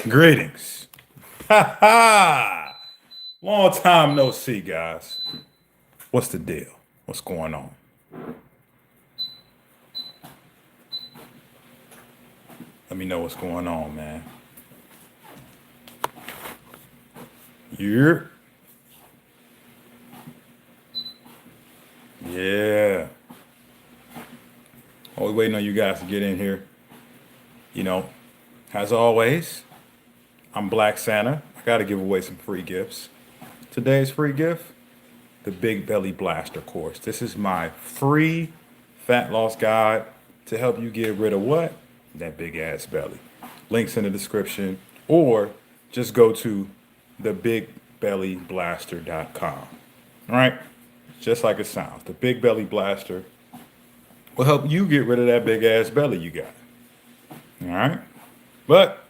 Greetings. Ha ha! Long time no see, guys. What's the deal? What's going on? Let me know what's going on, man. You're. Yeah. Always waiting on you guys to get in here. You know, as always, I'm Black Santa. I got to give away some free gifts. Today's free gift, the Big Belly Blaster course. This is my free fat loss guide to help you get rid of what? That big ass belly. Links in the description, or just go to thebigbellyblaster.com. All right? Just like it sounds. The Big Belly Blaster will help you get rid of that big ass belly you got. All right? But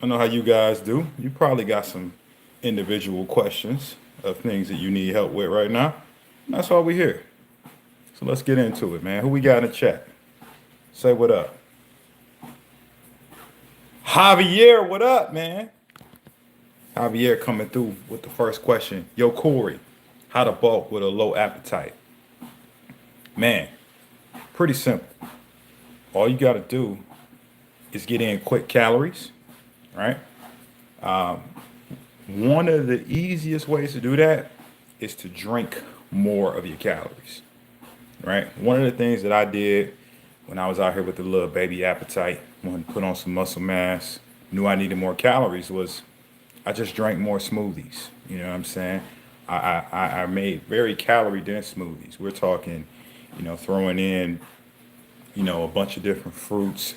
I know how you guys do. You probably got some individual questions of things that you need help with right now. And that's why we're here. So let's get into it, man. Who we got in the chat? Say what up. Javier, what up, man? Javier coming through with the first question. Yo, Corey, how to bulk with a low appetite? Man, pretty simple. All you got to do is get in quick calories, right? One of the easiest ways to do that is to drink more of your calories, right? One of the things that I did when I was out here with the little baby appetite, wanted to put on some muscle mass, knew I needed more calories, was I just drank more smoothies. You know what I'm saying? I made very calorie dense smoothies. We're talking, throwing in, a bunch of different fruits,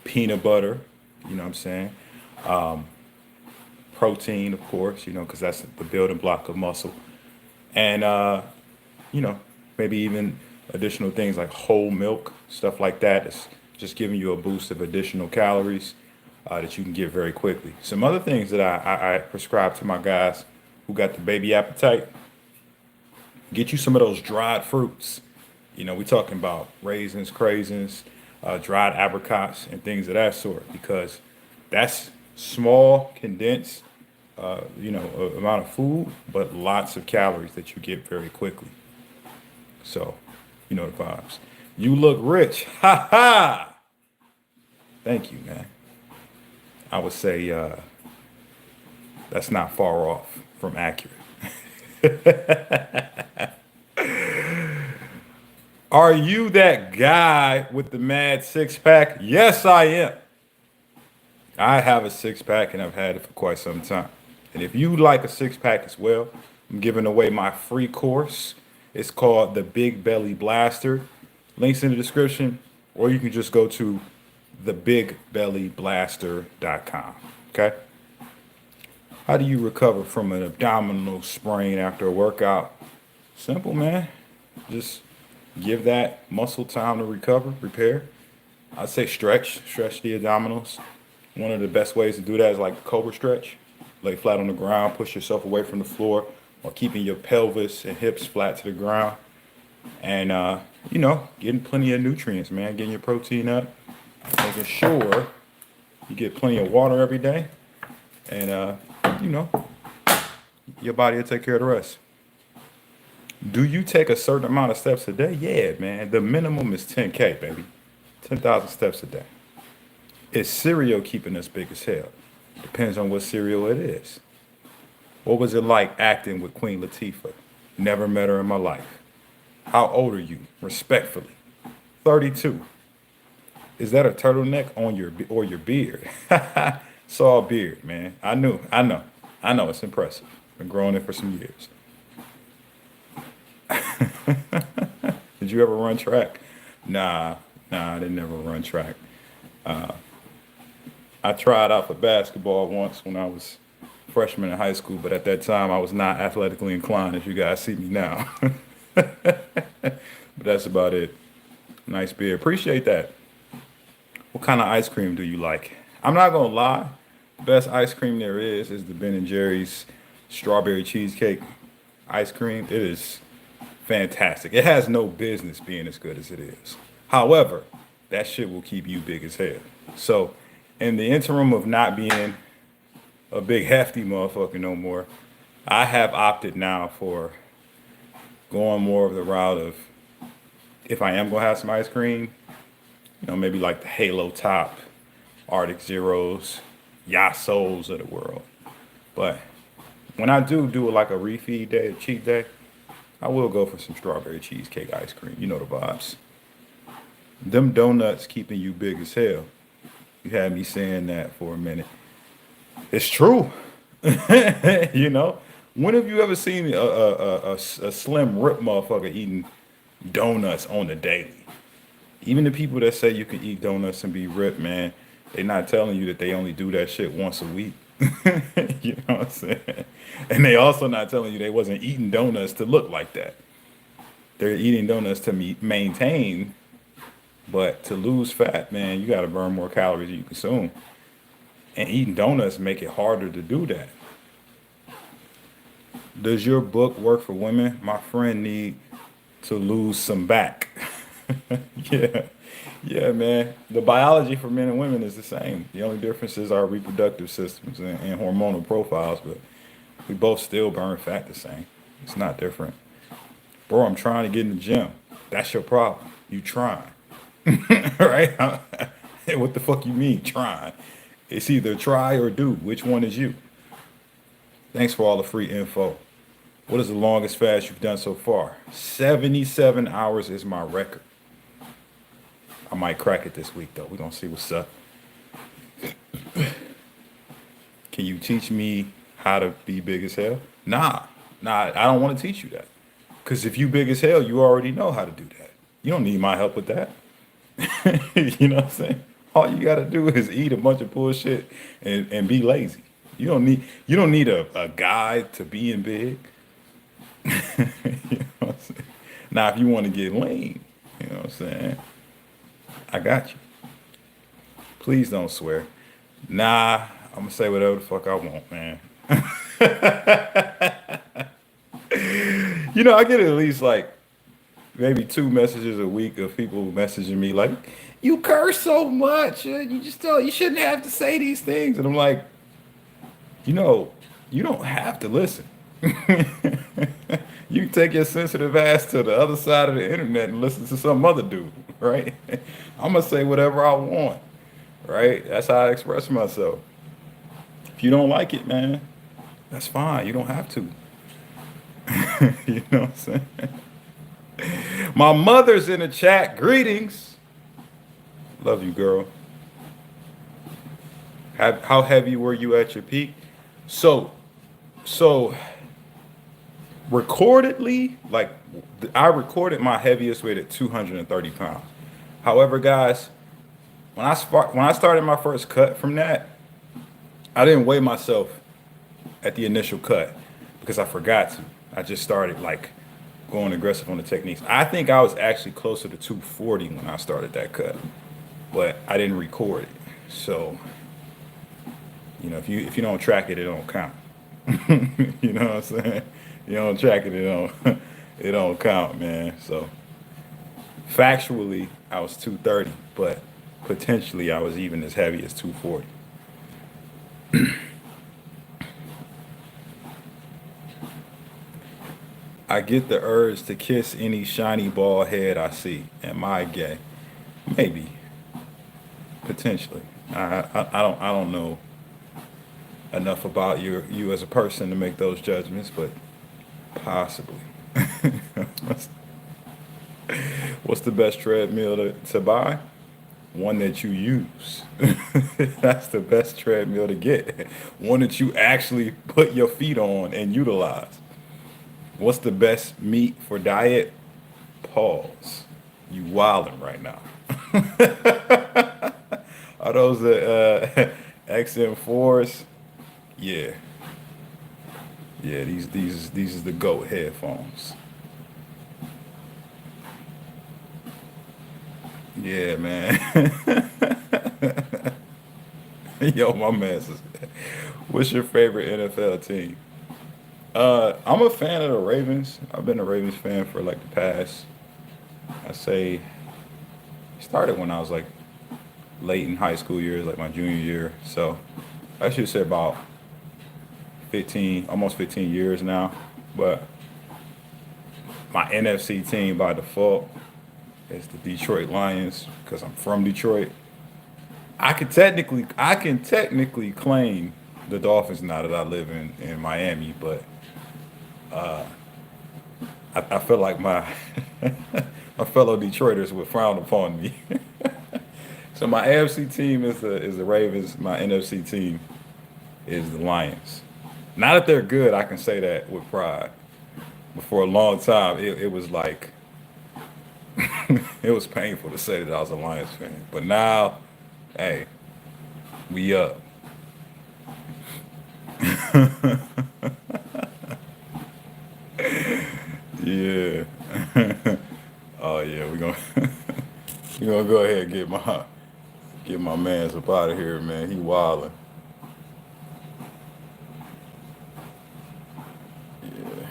peanut butter, you know what I'm saying? Protein, of course, because that's the building block of muscle. And, maybe even additional things like whole milk, stuff like that. It's just giving you a boost of additional calories that you can get very quickly. Some other things that I prescribe to my guys who got the baby appetite, get you some of those dried fruits. We talking about raisins, craisins, dried apricots, and things of that sort, because that's small, condensed, amount of food, but lots of calories that you get very quickly. So, you know the vibes. You look rich. Ha ha! Thank you, man. I would say that's not far off from accurate. Are you that guy with the mad six pack? Yes, I am. I have a six pack and I've had it for quite some time. And if you like a six pack as well, I'm giving away my free course. It's called the Big Belly Blaster. Links in the description, or you can just go to thebigbellyblaster.com. Okay? How do you recover from an abdominal sprain after a workout? Simple, man. Just give that muscle time to recover, repair. I'd say stretch the abdominals. One of the best ways to do that is like a cobra stretch. Lay flat on the ground, push yourself away from the floor, or keeping your pelvis and hips flat to the ground. And, getting plenty of nutrients, man. Getting your protein up, making sure you get plenty of water every day. And, your body will take care of the rest. Do you take a certain amount of steps a day? Yeah, man. The minimum is 10K, baby. 10,000 steps a day. Is cereal keeping us big as hell? Depends on what cereal it is. What was it like acting with Queen Latifah? Never met her in my life. How old are you? Respectfully. 32. Is that a turtleneck on your beard? It's all beard, man. I know. It's impressive. Been growing it for some years. Did you ever run track? Nah, I didn't ever run track. I tried out for basketball once when I was freshman in high school, but at that time I was not athletically inclined as you guys see me now. But that's about it. Nice beer. Appreciate that. What kind of ice cream do you like? I'm not gonna lie. The best ice cream there is the Ben & Jerry's strawberry cheesecake ice cream. It is fantastic. It has no business being as good as it is. However, that shit will keep you big as hell. So in the interim of not being a big hefty motherfucker no more, I have opted now for going more of the route of, if I am gonna have some ice cream, maybe like the Halo Top, Arctic Zeros, Yasos of the world. But when I do like a refeed day, a cheat day, I will go for some strawberry cheesecake ice cream. You know the vibes. Them donuts keeping you big as hell. You had me saying that for a minute. It's true. you know, when have you ever seen a slim rip motherfucker eating donuts on the daily? Even the people that say you can eat donuts and be ripped, man, they not telling you that they only do that shit once a week. you know what I'm saying? And they also not telling you they wasn't eating donuts to look like that. They're eating donuts to maintain, but to lose fat, man, you got to burn more calories than you consume. And eating donuts make it harder to do that. Does your book work for women? My friend need to lose some back. yeah. Yeah, man. The biology for men and women is the same. The only difference is our reproductive systems and hormonal profiles, but we both still burn fat the same. It's not different. Bro, I'm trying to get in the gym. That's your problem. You trying. right? what the fuck you mean trying? It's either try or do. Which one is you? Thanks for all the free info. What is the longest fast you've done so far? 77 hours is my record. I might crack it this week, though. We're going to see what's up. Can you teach me how to be big as hell? Nah, I don't want to teach you that. Because if you big as hell, you already know how to do that. You don't need my help with that. you know what I'm saying? All you got to do is eat a bunch of bullshit and be lazy. You don't need a guide to being big. you know what I'm saying? Now, if you want to get lean, you know what I'm saying? I got you. Please don't swear. Nah, I'm gonna say whatever the fuck I want, man. I get at least like maybe 2 messages a week of people messaging me like, "You curse so much. You shouldn't have to say these things." And I'm like, you don't have to listen. You can take your sensitive ass to the other side of the internet and listen to some other dude, right? I'm gonna say whatever I want, right? That's how I express myself. If you don't like it, man, that's fine. You don't have to. you know what I'm saying? My mother's in the chat. Greetings. Love you, girl. How heavy were you at your peak? So recordedly, like I recorded my heaviest weight at 230 pounds. However, guys, when I started my first cut from that, I didn't weigh myself at the initial cut because I forgot to. I just started like going aggressive on the techniques. I think I was actually closer to 240 when I started that cut, but I didn't record it. So, if you don't track it, it don't count. you know what I'm saying? You don't track it, it don't count, man. So factually, I was 230, but potentially I was even as heavy as 240. I get the urge to kiss any shiny bald head I see. Am I gay? Maybe. Potentially. I don't know enough about you as a person to make those judgments, but possibly. What's the best treadmill to buy? One that you use. That's the best treadmill to get. One that you actually put your feet on and utilize. What's the best meat for diet? Pause. You wildin' right now. Are those the XM4s? Yeah. Yeah, these is the GOAT headphones. Yeah, man. Yo, my man says, what's your favorite NFL team? I'm a fan of the Ravens. I've been a Ravens fan for like the past, I say, started when I was like late in high school years, like my junior year. So I should say about 15, almost 15 years now. But my NFC team by default is the Detroit Lions because I'm from Detroit. I can technically claim the Dolphins now that I live in Miami, but I feel like my my fellow Detroiters would frown upon me. So my AFC team is the Ravens. My NFC team is the Lions. Now that they're good, I can say that with pride. But for a long time, it was like it was painful to say that I was a Lions fan. But now, hey, we up. Yeah. Oh yeah, we gonna go ahead and get my man's up out of here, man. He wildin'. Yeah.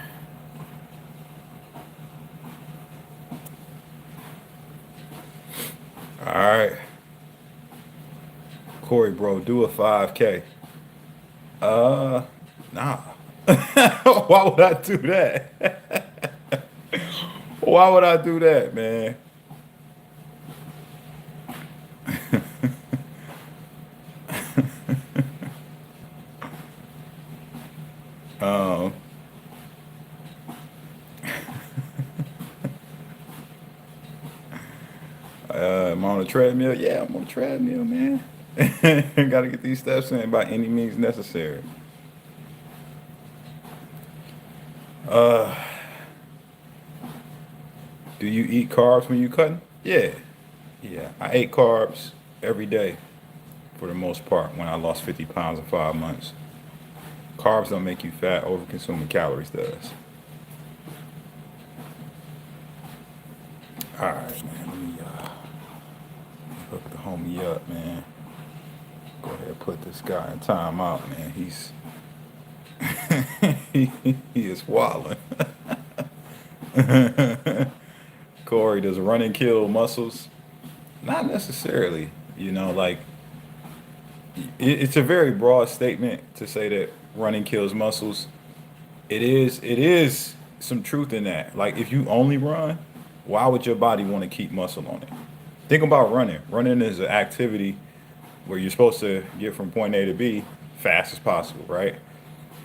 All right, Corey, bro, do a 5K. Uh, nah. Why would I do that? Why would I do that, man? Um, am I on a treadmill? Yeah, I'm on a treadmill, man. Got to get these steps in by any means necessary. Uh, do you eat carbs when you cutting? Yeah, yeah. I ate carbs every day for the most part when I lost 50 pounds in 5 months. Carbs don't make you fat. Over consuming calories does. All right, man. Let me hook the homie up, man. Go ahead and put this guy in timeout, man. He is wilding. Corey, does running kill muscles? Not necessarily. Like it's a very broad statement to say that running kills muscles. It is some truth in that. Like if you only run, why would your body want to keep muscle on it? Think about running. Running is an activity where you're supposed to get from point A to B fast as possible, right?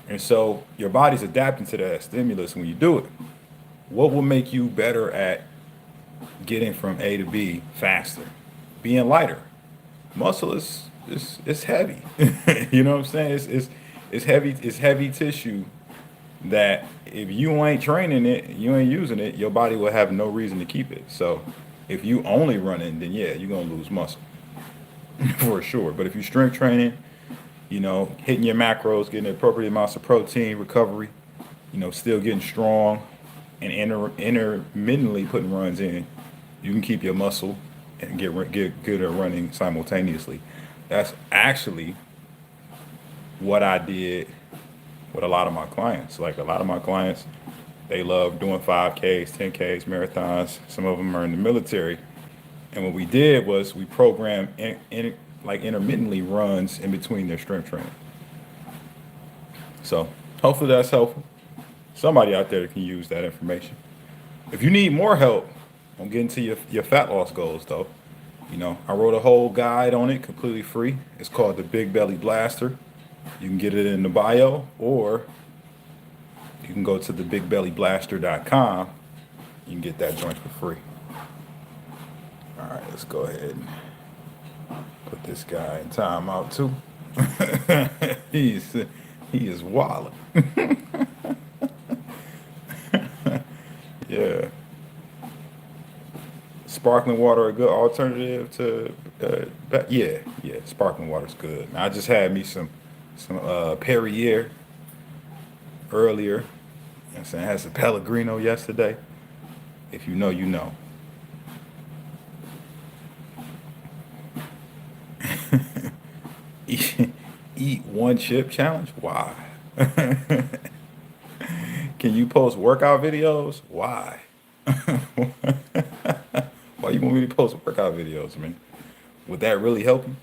And so your body's adapting to that stimulus when you do it. What will make you better at getting from A to B faster? Being lighter. Muscle is heavy. You know what I'm saying? It's heavy tissue that if you ain't training it, you ain't using it, your body will have no reason to keep it. So if you only running, then yeah, you're gonna lose muscle for sure. But if you strength training, hitting your macros, getting the appropriate amounts of protein, recovery, still getting strong, and intermittently putting runs in, you can keep your muscle and get good at running simultaneously. That's actually what I did with a lot of my clients. Like a lot of my clients, they love doing 5Ks, 10Ks, marathons. Some of them are in the military. And what we did was we programmed like intermittently runs in between their strength training. So hopefully that's helpful. Somebody out there can use that information. If you need more help on getting to your fat loss goals, though, I wrote a whole guide on it completely free. It's called the Big Belly Blaster. You can get it in the bio, or you can go to the bigbellyblaster.com. You can get that joint for free. All right, let's go ahead and put this guy in timeout too. He is wilding. Yeah. Sparkling water a good alternative to yeah, sparkling water's good. I just had me some Perrier earlier. I'm saying I had some Pellegrino yesterday. If you know, you know. Eat one chip challenge? Why? Can you post workout videos? Why? Why you want me to post workout videos, man? Would that really help you?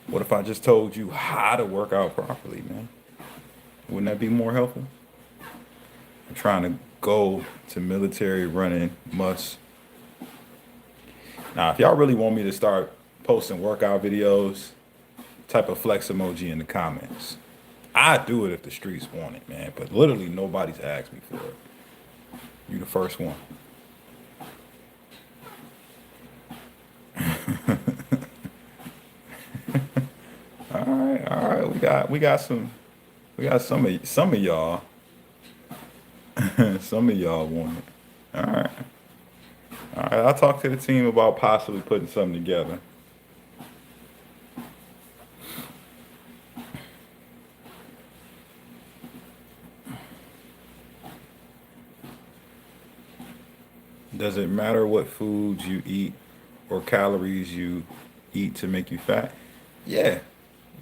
What if I just told you how to work out properly, man? Wouldn't that be more helpful? I'm trying to go to military running must. Now, if y'all really want me to start posting workout videos, type a flex emoji in the comments. I do it if the streets want it, man. But literally nobody's asked me for it. You the first one. All right. We got some of y'all. Some of y'all want it. All right. All right. I'll talk to the team about possibly putting something together. Does it matter what foods you eat or calories you eat to make you fat? Yeah.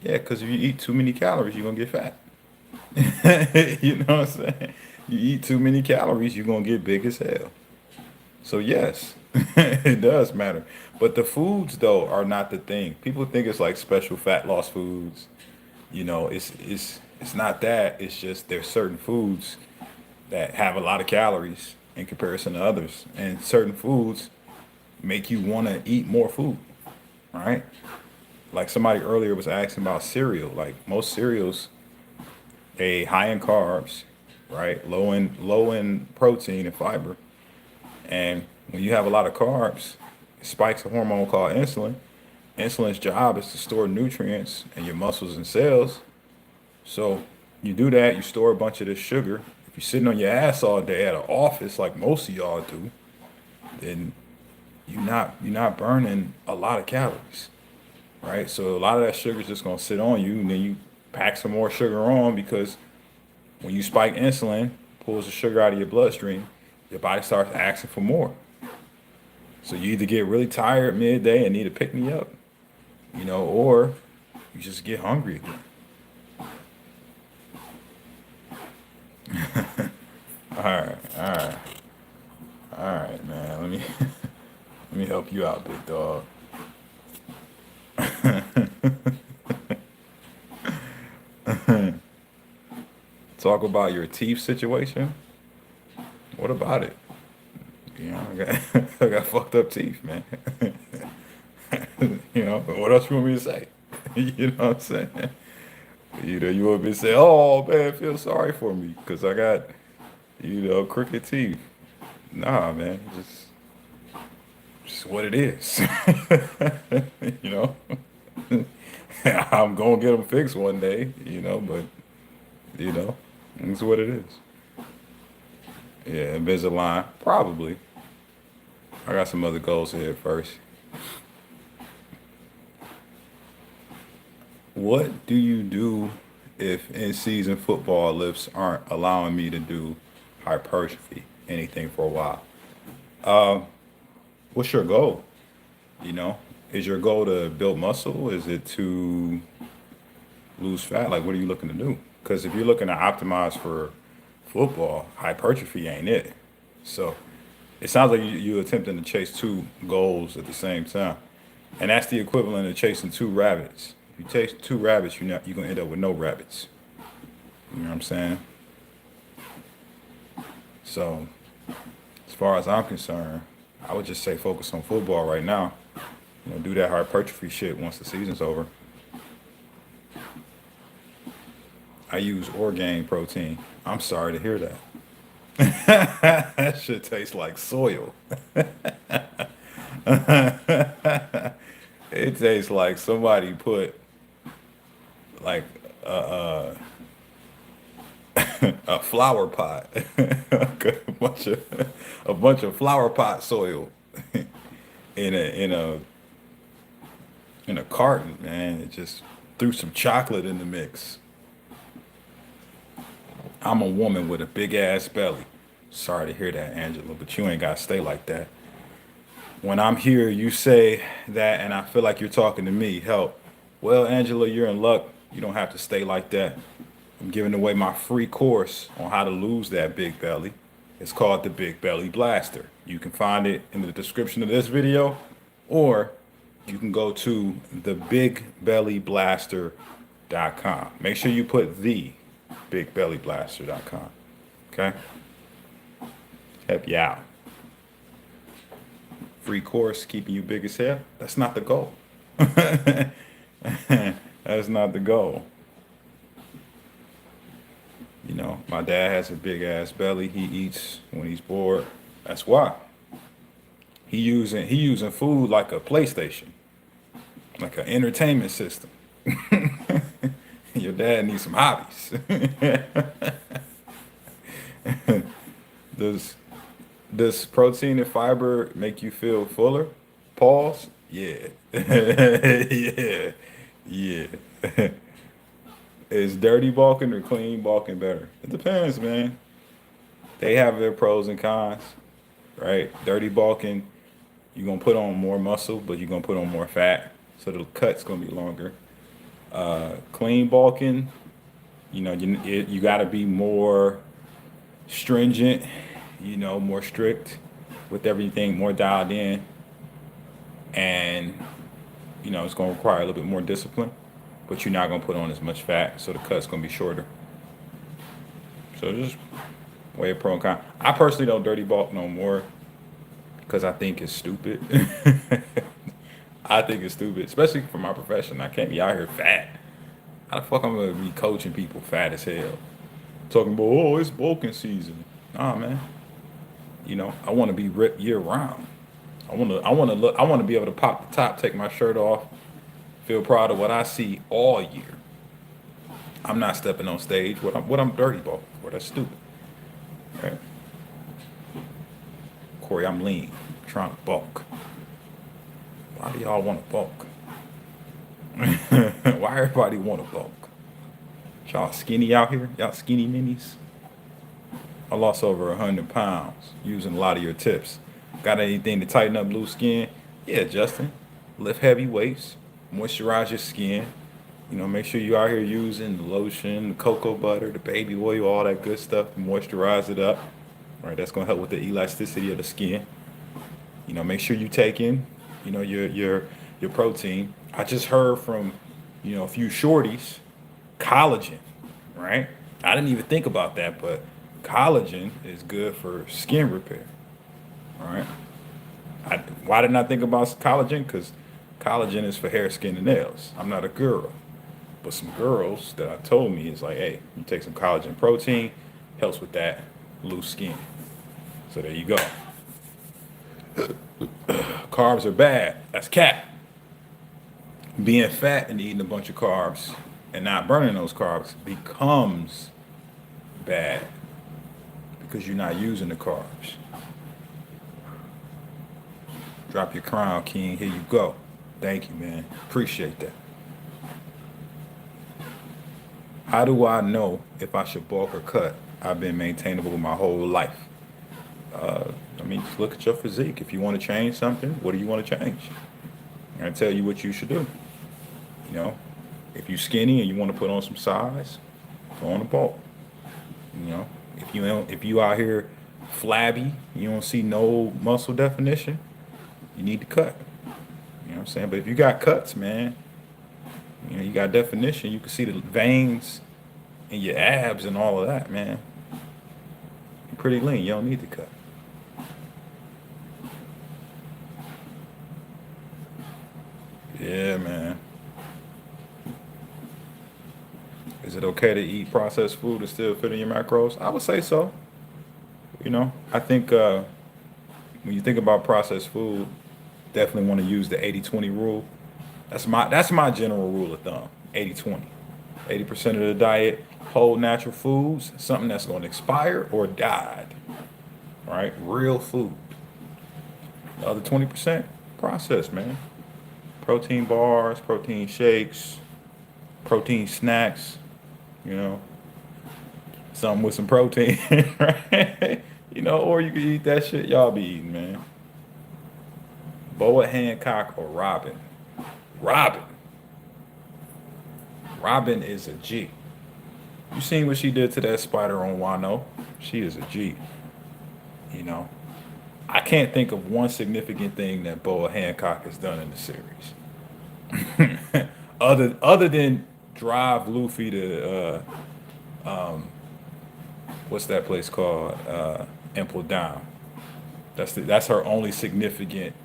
Yeah, because if you eat too many calories, you're going to get fat. You know what I'm saying? You eat too many calories, you're going to get big as hell. So, yes, it does matter. But the foods, though, are not the thing. People think it's like special fat loss foods. You know, it's not that. It's just there's certain foods that have a lot of calories in comparison to others. And certain foods make you want to eat more food, right? Like somebody earlier was asking about cereal. Like most cereals, they high in carbs, right? Low in protein and fiber. And when you have a lot of carbs, it spikes a hormone called insulin. Insulin's job is to store nutrients in your muscles and cells. So you do that, you store a bunch of this sugar. If you're sitting on your ass all day at an office like most of y'all do, then you're not burning a lot of calories, right? So a lot of that sugar is just gonna sit on you, and then you pack some more sugar on because when you spike insulin, pulls the sugar out of your bloodstream, your body starts asking for more. So you either get really tired midday and need to pick me up, or you just get hungry again. All right, all right, all right, man. Let me let me help you out, big dog. Talk about your teeth situation. What about it? I got I got fucked up teeth, man. What else you want me to say? You know what I'm saying? You want me to say, "Oh man, feel sorry for me because I got crooked teeth." Nah, man, just what it is. you know, I'm gonna get them fixed one day. But you know, it's what it is. Yeah, Invisalign, probably. I got some other goals here first. What do you do if in-season football lifts aren't allowing me to do hypertrophy, anything for a while? What's your goal? You know, is your goal to build muscle? Is it to lose fat? Like, what are you looking to do? Because if you're looking to optimize for football, hypertrophy ain't it. So it sounds like you're attempting to chase two goals at the same time. And that's the equivalent of chasing two rabbits. If you chase two rabbits, you're gonna end up with no rabbits. You know what I'm saying? So as far as I'm concerned, I would just say focus on football right now. Do that hypertrophy shit once the season's over. I use Orgain protein. I'm sorry to hear that. That shit tastes like soil. It tastes like somebody put like a, a flower pot, a bunch of flower pot soil in a carton, man. It just threw some chocolate in the mix. I'm a woman with a big ass belly. Sorry to hear that, Angela, but you ain't gotta stay like that. When I'm here, you say that, and I feel like you're talking to me. Help. Well, Angela, you're in luck. You don't have to stay like that. I'm giving away my free course on how to lose that big belly. It's called the Big Belly Blaster. You can find it in the description of this video Or you can go to thebigbellyblaster.com. Make sure you put thebigbellyblaster.com. Okay? Help you out. Free course keeping you big as hell. That's not the goal. That's not the goal. You know, my dad has a big ass belly. He eats when he's bored. That's why. He using food like a PlayStation, like an entertainment system. Your dad needs some hobbies. does does protein and fiber make you feel fuller? Pause. Yeah. Yeah. Yeah. Is dirty bulking or clean bulking better? It depends, man. They have their pros and cons, right? Dirty bulking, you're gonna put on more muscle, but you're gonna put on more fat, so the cut's gonna be longer. Clean bulking, you got to be more stringent, more strict with everything, more dialed in, and it's gonna require a little bit more discipline, but you're not gonna put on as much fat, so the cut's gonna be shorter. So just weigh pro and con. I personally don't dirty bulk no more because I think it's stupid. I think it's stupid, especially for my profession. I can't be out here fat. How the fuck I'm gonna be coaching people fat as hell? Talking about, oh, it's bulking season. Nah, man. I want to be ripped year round. I want to be able to pop the top, take my shirt off, feel proud of what I see all year. I'm not stepping on stage. What I'm dirty bulking for? That's stupid. Right? Corey, I'm lean, trying to bulk. Why do y'all want to bulk? Why everybody want to bulk? Y'all skinny out here? Y'all skinny minis? I lost over 100 pounds using a lot of your tips. Got anything to tighten up loose skin? Yeah, Justin. Lift heavy weights, moisturize your skin. Make sure you out here using the lotion, the cocoa butter, the baby oil, all that good stuff to moisturize it up. All right, that's gonna help with the elasticity of the skin. Make sure you take in, your protein. I just heard from, a few shorties, collagen, right? I didn't even think about that, but collagen is good for skin repair. All right. Why didn't I think about collagen? Because collagen is for hair, skin, and nails. I'm not a girl. But some girls that I told me is like, hey, you take some collagen protein, helps with that loose skin. So there you go. Carbs are bad. That's cap. Being fat and eating a bunch of carbs and not burning those carbs becomes bad because you're not using the carbs. Drop your crown, King. Here you go. Thank you, man. Appreciate that. How do I know if I should bulk or cut? I've been maintainable my whole life. Just look at your physique. If you want to change something, what do you want to change? I'm going to tell you what you should do. If you're skinny and you want to put on some size, go on a bulk. If you out here flabby, you don't see no muscle definition, you need to cut. You know what I'm saying? But if you got cuts, man, you got definition, you can see the veins in your abs and all of that, man. You're pretty lean. You don't need to cut. Yeah, man. Is it okay to eat processed food and still fit in your macros? I would say so. I think when you think about processed food, definitely want to use the 80-20 rule. That's my general rule of thumb, 80-20. 80% of the diet, whole natural foods, something that's going to expire or died, right? Real food. The other 20%, processed, man. Protein bars, protein shakes, protein snacks, something with some protein, right? Or you can eat that shit y'all be eating, man. Boa Hancock or Robin? Robin. Robin is a G. You seen what she did to that spider on Wano? She is a G. I can't think of one significant thing that Boa Hancock has done in the series, other than drive Luffy to what's that place called, Impel Down. That's her only significant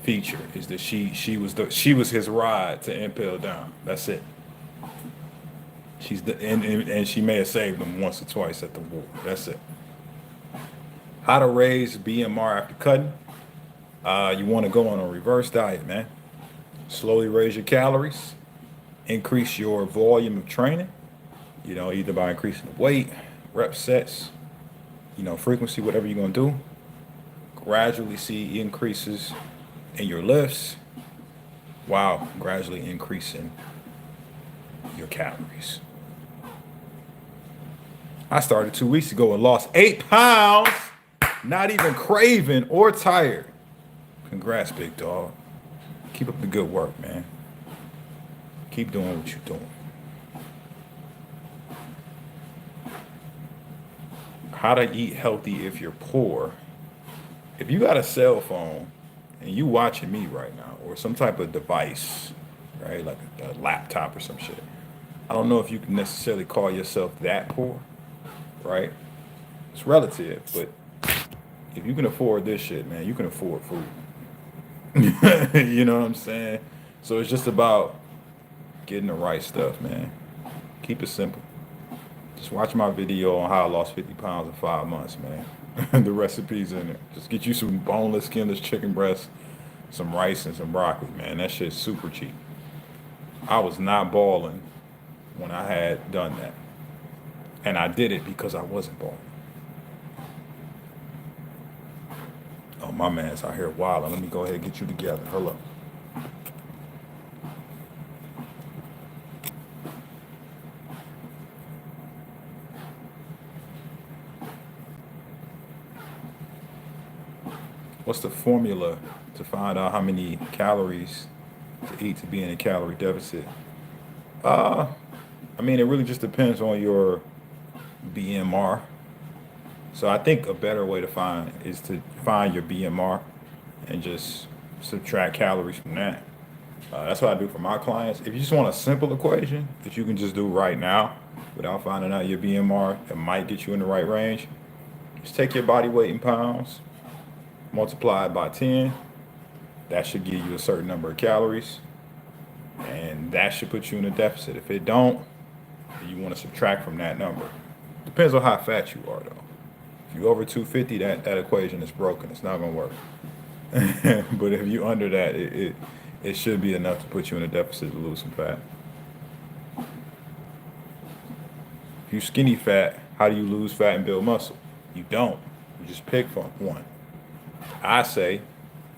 feature, is that she was his ride to Impel Down. That's it. And she may have saved him once or twice at the war. That's it. How to raise BMR after cutting? You want to go on a reverse diet, man. Slowly raise your calories, increase your volume of training. Either by increasing the weight, rep sets, frequency, whatever you're gonna do. Gradually see increases in your lifts while gradually increasing your calories. I started 2 weeks ago and lost 8 pounds, not even craving or tired. Congrats, big dog. Keep up the good work, man. Keep doing what you're doing. How to eat healthy if you're poor. If you got a cell phone and you watching me right now, or some type of device, right, like a laptop or some shit, I don't know if you can necessarily call yourself that poor, right? It's relative, but if you can afford this shit, man, you can afford food. You know what I'm saying? So it's just about getting the right stuff, man. Keep it simple. Just watch my video on how I lost 50 pounds in 5 months, man. The recipe's in there. Just get you some boneless, skinless chicken breast, some rice, and some broccoli, man. That shit's super cheap. I was not balling when I had done that. And I did it because I wasn't balling. Oh, my man's out here wilding. Let me go ahead and get you together. Hello. What's the formula to find out how many calories to eat to be in a calorie deficit? It really just depends on your BMR. So I think a better way to find is to find your BMR and just subtract calories from that. That's what I do for my clients. If you just want a simple equation that you can just do right now without finding out your BMR, that might get you in the right range. Just take your body weight in pounds, multiply it by 10. That should give you a certain number of calories, and that should put you in a deficit. If it don't, then you want to subtract from that number. Depends on how fat you are, though. If you're over 250, that equation is broken. It's not going to work. But if you're under that, it should be enough to put you in a deficit to lose some fat. If you're skinny fat, how do you lose fat and build muscle? You don't. You just pick one. I say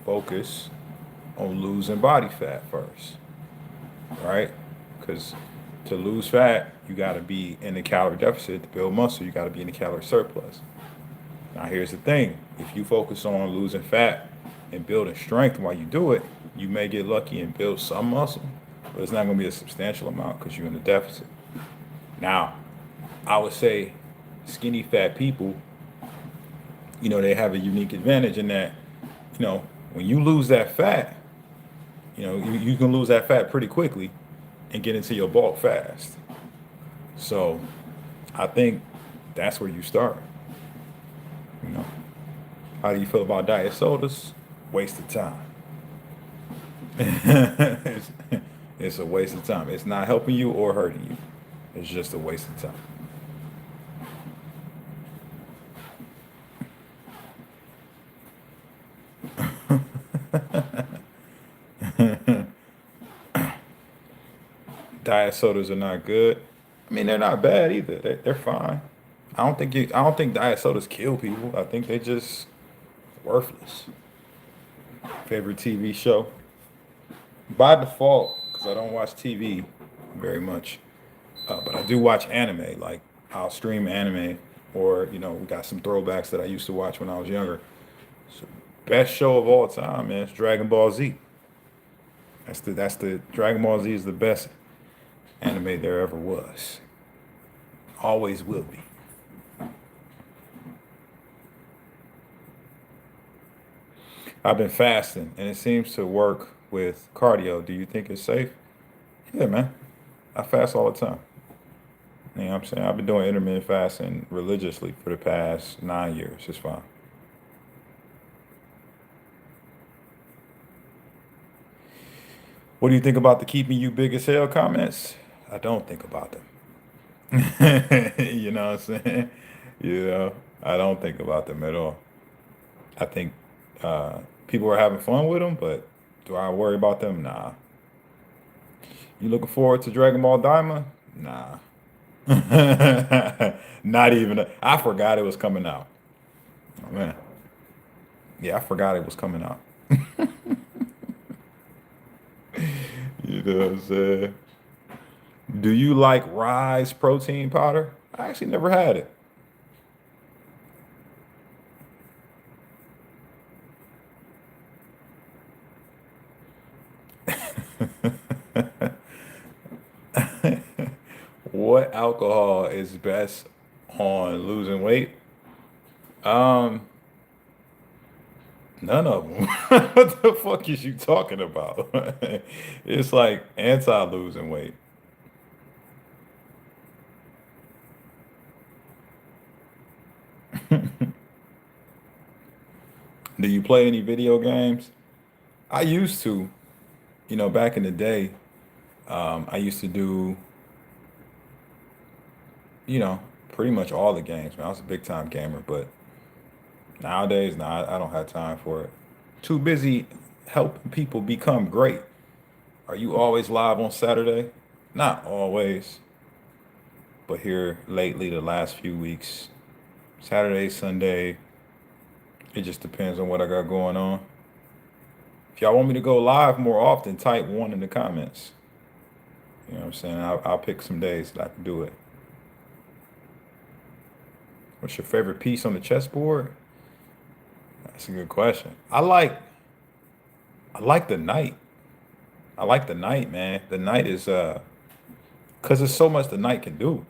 focus on losing body fat first, right? Because to lose fat, you got to be in the calorie deficit. To build muscle, you got to be in the calorie surplus. Now, here's the thing. If you focus on losing fat and building strength while you do it, you may get lucky and build some muscle, but it's not going to be a substantial amount because you're in a deficit. Now, I would say skinny fat people, they have a unique advantage in that, when you lose that fat, you can lose that fat pretty quickly and get into your bulk fast. So I think that's where you start. How do you feel about diet sodas? Waste of time. It's a waste of time. It's not helping you or hurting you. It's just a waste of time. Diet sodas are not good. They're not bad either. They're fine. I don't think diet sodas kill people. I think they just worthless. Favorite TV show? By default, because I don't watch TV very much, but I do watch anime. Like, I'll stream anime, or we got some throwbacks that I used to watch when I was younger. So, best show of all time, man, it's Dragon Ball Z. That's the Dragon Ball Z is the best anime there ever was. Always will be. I've been fasting, and it seems to work with cardio. Do you think it's safe? Yeah, man. I fast all the time. You know what I'm saying? I've been doing intermittent fasting religiously for the past 9 years. It's fine. What do you think about the keeping you big as hell comments? I don't think about them. You know what I'm saying? You know, I don't think about them at all. I think people are having fun with them, but do I worry about them? Nah. You looking forward to Dragon Ball Daima? Nah. Not even. I forgot it was coming out. Oh, man. Yeah, I forgot it was coming out. You know what I'm saying? Do you like Rise protein powder? I actually never had it. What alcohol is best on losing weight? Um, None of them. What the fuck is you talking about? It's like anti losing weight. Do you play any video games? I used to, back in the day. I used to do, you know, pretty much all the games. Man, I was a big time gamer, but nowadays, nah, I don't have time for it. Too busy helping people become great. Are you always live on Saturday? Not always, but here lately, the last few weeks, Saturday, Sunday, it just depends on what I got going on. If y'all want me to go live more often, type one in the comments. You know what I'm saying? I'll pick some days that I can do it. What's your favorite piece on the chessboard? That's a good question. I like the night. I like the night, man. The night is cause there's so much the night can do,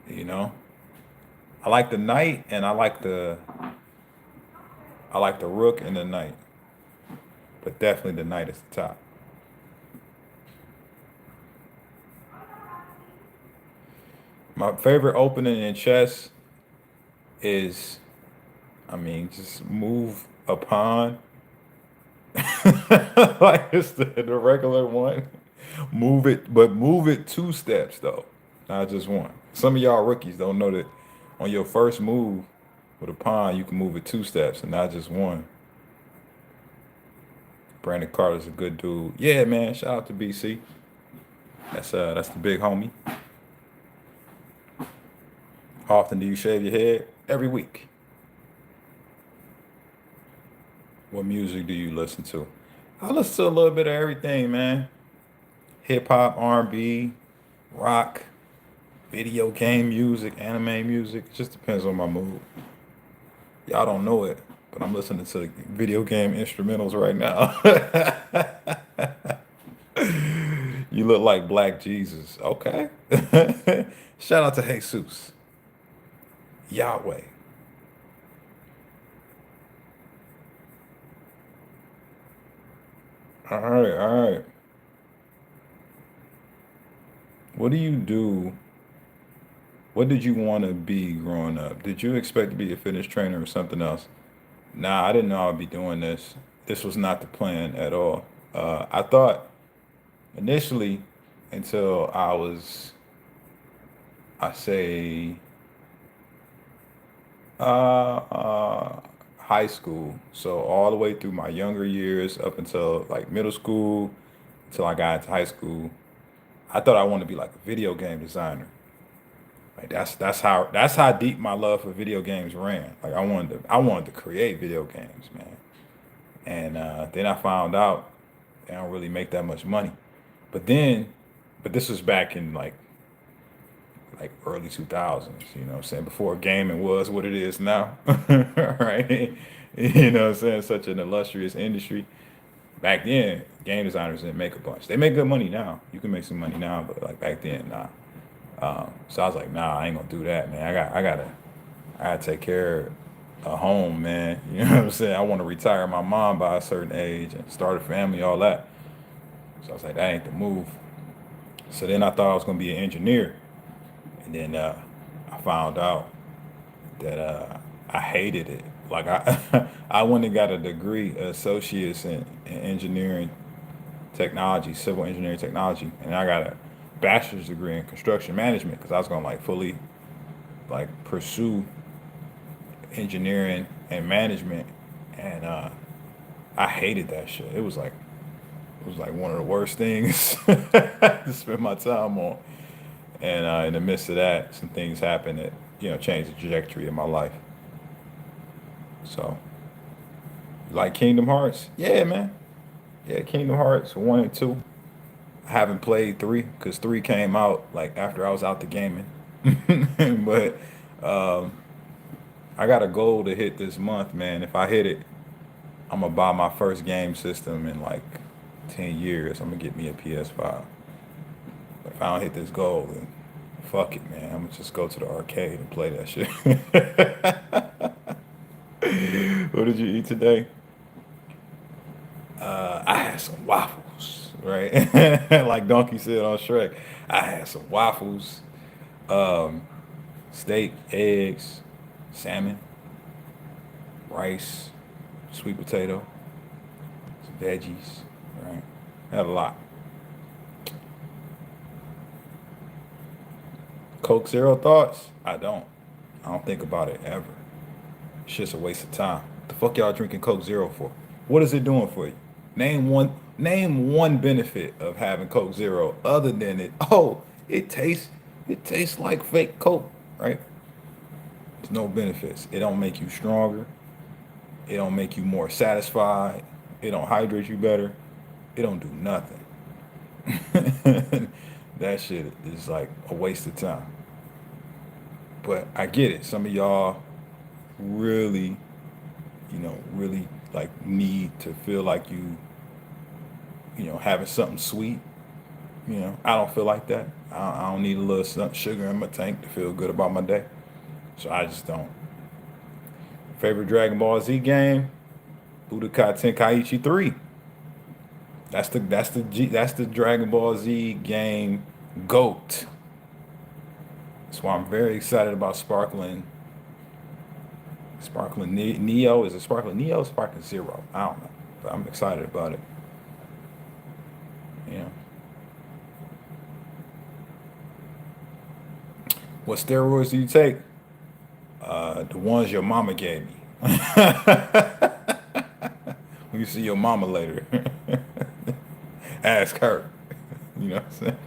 you know? I like the night and I like the rook and the knight. But definitely the knight is the top. My favorite opening in chess is, I mean, just move a pawn. Like it's the regular one. Move it, but move it two steps though, not just one. Some of y'all rookies don't know that on your first move with a pawn, you can move it two steps and not just one. Brandon Carter's a good dude. Yeah, man. Shout out to BC. That's the big homie. How often do you shave your head? Every week. What music do you listen to? I listen to a little bit of everything, man. Hip hop, R&B, rock, video game music, anime music. It just depends on my mood. Y'all don't know it, but I'm listening to video game instrumentals right now. You look like Black Jesus. Okay. Shout out to Jesus. Yahweh. All right, all right. What do you do? What did you want to be growing up? Did you expect to be a fitness trainer or something else? Nah, I didn't know I'd be doing this. This was not the plan at all. I thought initially until I say, uh, high school. So all the way through my younger years up until like middle school, until I got into high school, I thought I wanted to be like a video game designer. Like that's how deep my love for video games ran. Like I wanted to create video games, man. And then I found out they don't really make that much money. But then, but this was back in like early 2000s, you know what I'm saying? Before gaming was what it is now, right? You know what I'm saying? Such an illustrious industry. Back then, game designers didn't make a bunch. They make good money now. You can make some money now, but like back then, nah. So I was like, nah, I ain't gonna do that, man. I gotta take care. a home, man. You know what I'm saying? I want to retire my mom by a certain age and start a family, all that. So I was like, that ain't the move. So then I thought I was gonna be an engineer, and then I found out that I hated it. Like I went and got a degree, associates in engineering technology, civil engineering technology, and I got a bachelor's degree in construction management because I was gonna like fully like pursue engineering and management, and I hated that shit. It was like one of the worst things to spend my time on. And in the midst of that, some things happened that changed the trajectory of my life. So, like Kingdom Hearts, yeah, man, yeah, Kingdom Hearts 1 and 2. I haven't played 3 because 3 came out like after I was out the gaming. But um, I got a goal to hit this month, man. If I hit it, I'm gonna buy my first game system in like 10 years. I'm gonna get me a PS5. If I don't hit this goal, then fuck it, man. I'm gonna just go to the arcade and play that shit. What did you eat today? I had some waffles, right? Like Donkey said on Shrek. I had some waffles, um, steak, eggs, salmon, rice, sweet potato, some veggies, right? Had a lot. Coke Zero thoughts? I don't. I don't think about it ever. Shit's a waste of time. The fuck y'all drinking Coke Zero for? What is it doing for you? Name one benefit of having Coke Zero other than it tastes like fake Coke, right? There's no benefits. It don't make you stronger. It don't make you more satisfied. It don't hydrate you better. It don't do nothing. That shit is like a waste of time. But I get it. Some of y'all really, really like need to feel like having something sweet. I don't feel like that. I don't need a little sugar in my tank to feel good about my day. So I just don't. Favorite Dragon Ball Z game? Budokai Tenkaichi 3. That's the Dragon Ball Z game GOAT. That's why I'm very excited about Sparkling Neo. Is it Sparkling Neo or Sparkling Zero? I don't know. But I'm excited about it. Yeah. What steroids do you take? The ones your mama gave me. When you see your mama later, ask her. You know what I'm saying?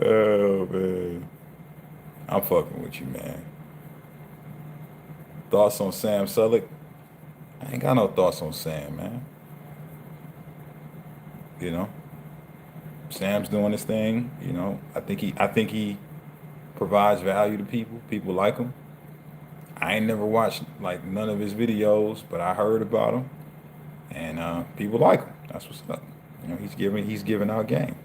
Oh man, I'm fucking with you, man. Thoughts on Sam Sulek? I ain't got no thoughts on Sam, man. You know, Sam's doing his thing. I think he provides value to people. People like him. I ain't never watched like none of his videos, but I heard about him, and people like him. That's what's up. He's giving out game.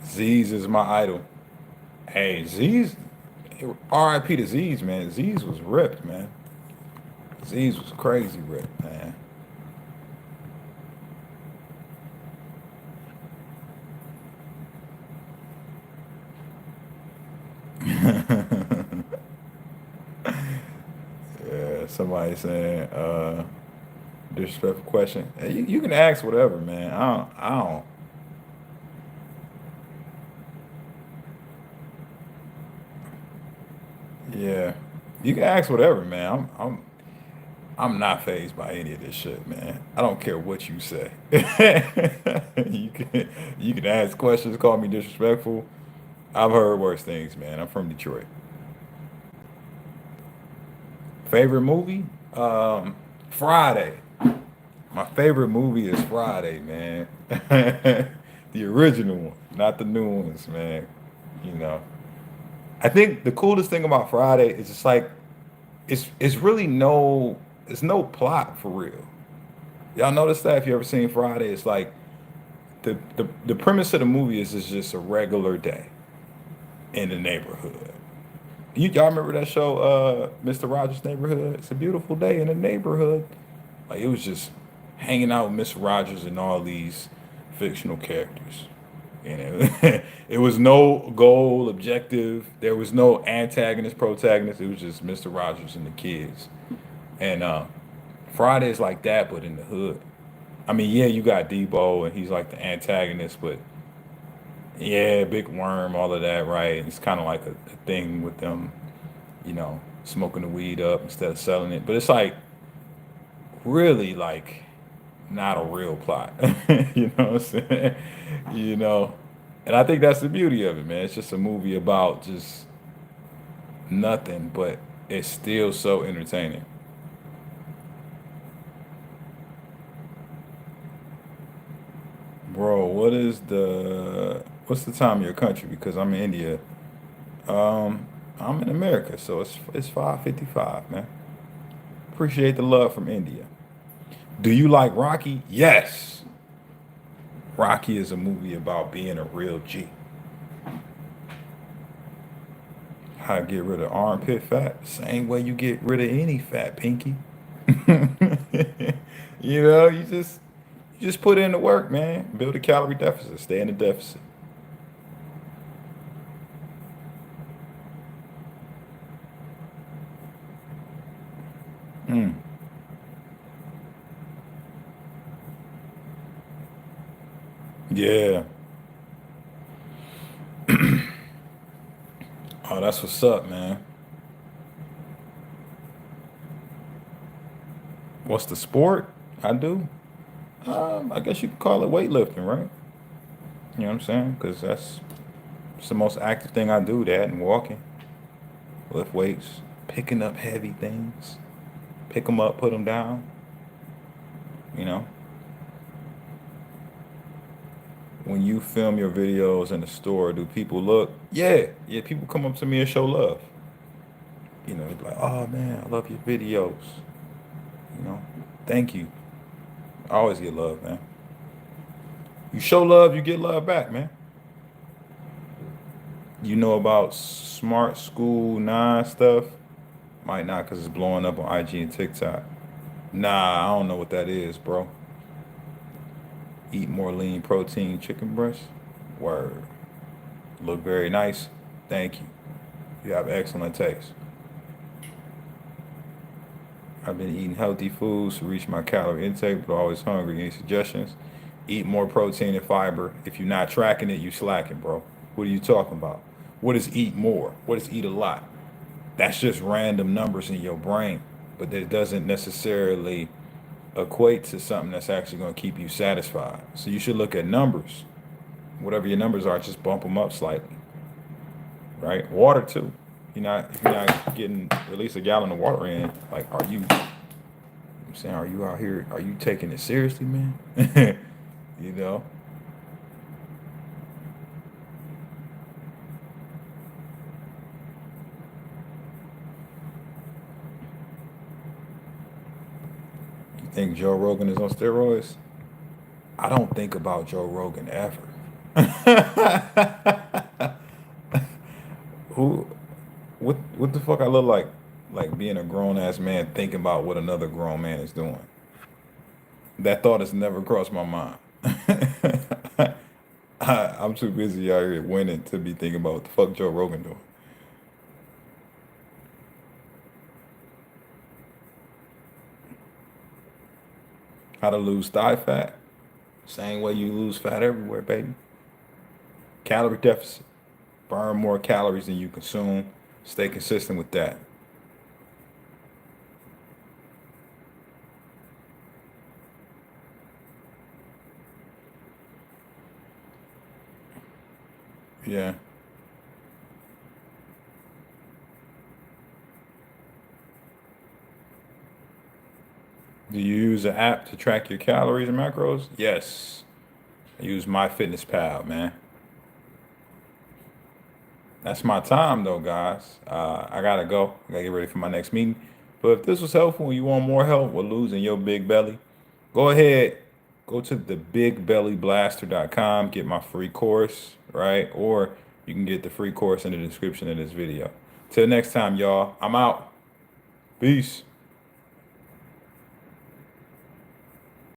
Z's is my idol. Hey, Z's, R.I.P. to Z's, man. Z's was ripped, man. Z's was crazy ripped, man. Yeah, somebody saying, disrespectful question. Hey, you can ask whatever, man. I don't. Yeah, you can ask whatever, man. I'm not phased by any of this shit, man. I don't care what you say. You can ask questions, call me disrespectful. I've heard worse things, man. I'm from Detroit. Favorite movie? Friday. My favorite movie is Friday, man. The original one, not the new ones, man. You know. I think the coolest thing about Friday is it's like it's really no There's no plot for real. Y'all notice that if you ever seen Friday, it's like the premise of the movie is it's just a regular day in the neighborhood. Y'all remember that show, Mr. Rogers' Neighborhood? It's a beautiful day in the neighborhood. Like it was just hanging out with Mr. Rogers and all these fictional characters. And it was no goal, objective. There was no antagonist, protagonist. It was just Mr. Rogers and the kids. And Friday's like that, but in the hood. I mean, yeah, you got Debo, and he's like the antagonist, but yeah, Big Worm, all of that, right? It's kind of like a thing with them, smoking the weed up instead of selling it. But it's like really like not a real plot. You know what I'm saying? You know, and I think that's the beauty of it, man. It's just a movie about just nothing, but it's still so entertaining. Bro, what's the time of your country? Because I'm in India. I'm in America, so it's 5:55, man. Appreciate the love from India. Do you like Rocky? Yes. Rocky is a movie about being a real G. How to get rid of armpit fat? Same way you get rid of any fat, Pinky. You just put in the work, man. Build a calorie deficit. Stay in the deficit. Mm. Yeah. Oh, that's what's up, man. What's the sport? I do. I guess you could call it weightlifting, right? You know what I'm saying? Because it's the most active thing I do. That and walking, lift weights, picking up heavy things, pick them up, put them down. You know, when you film your videos in the store, do people look? Yeah, yeah. People come up to me and show love. They're like, "Oh man, I love your videos." You know, thank you. I always get love, man. You show love, you get love back, man. You know about Smart School 9 stuff? Might not because it's blowing up on IG and TikTok. Nah, I don't know what that is, bro. Eat more lean protein chicken breast? Word. Look very nice. Thank you. You have excellent taste. I've been eating healthy foods to reach my calorie intake, but always hungry. Any suggestions? Eat more protein and fiber. If you're not tracking it, you slacking, bro. What are you talking about? What is eat more? What is eat a lot? That's just random numbers in your brain, but that doesn't necessarily equate to something that's actually going to keep you satisfied. So you should look at numbers. Whatever your numbers are, just bump them up slightly, right? Water too. If you're not getting at least a gallon of water in, like, I'm saying, are you out here? Are you taking it seriously, man? you know, you think Joe Rogan is on steroids? I don't think about Joe Rogan ever. Who? What the fuck I look like? Like being a grown ass man thinking about what another grown man is doing. That thought has never crossed my mind. I'm too busy out here winning to be thinking about what the fuck Joe Rogan doing. How to lose thigh fat? Same way you lose fat everywhere, baby. Calorie deficit. Burn more calories than you consume. Stay consistent with that. Yeah. Do you use an app to track your calories and macros? Yes. I use MyFitnessPal, man. That's my time though, guys. I gotta go. I gotta get ready for my next meeting. But if this was helpful and you want more help with losing your big belly, go ahead, go to thebigbellyblaster.com, get my free course, right? Or you can get the free course in the description of this video. Till next time, y'all, I'm out. Peace.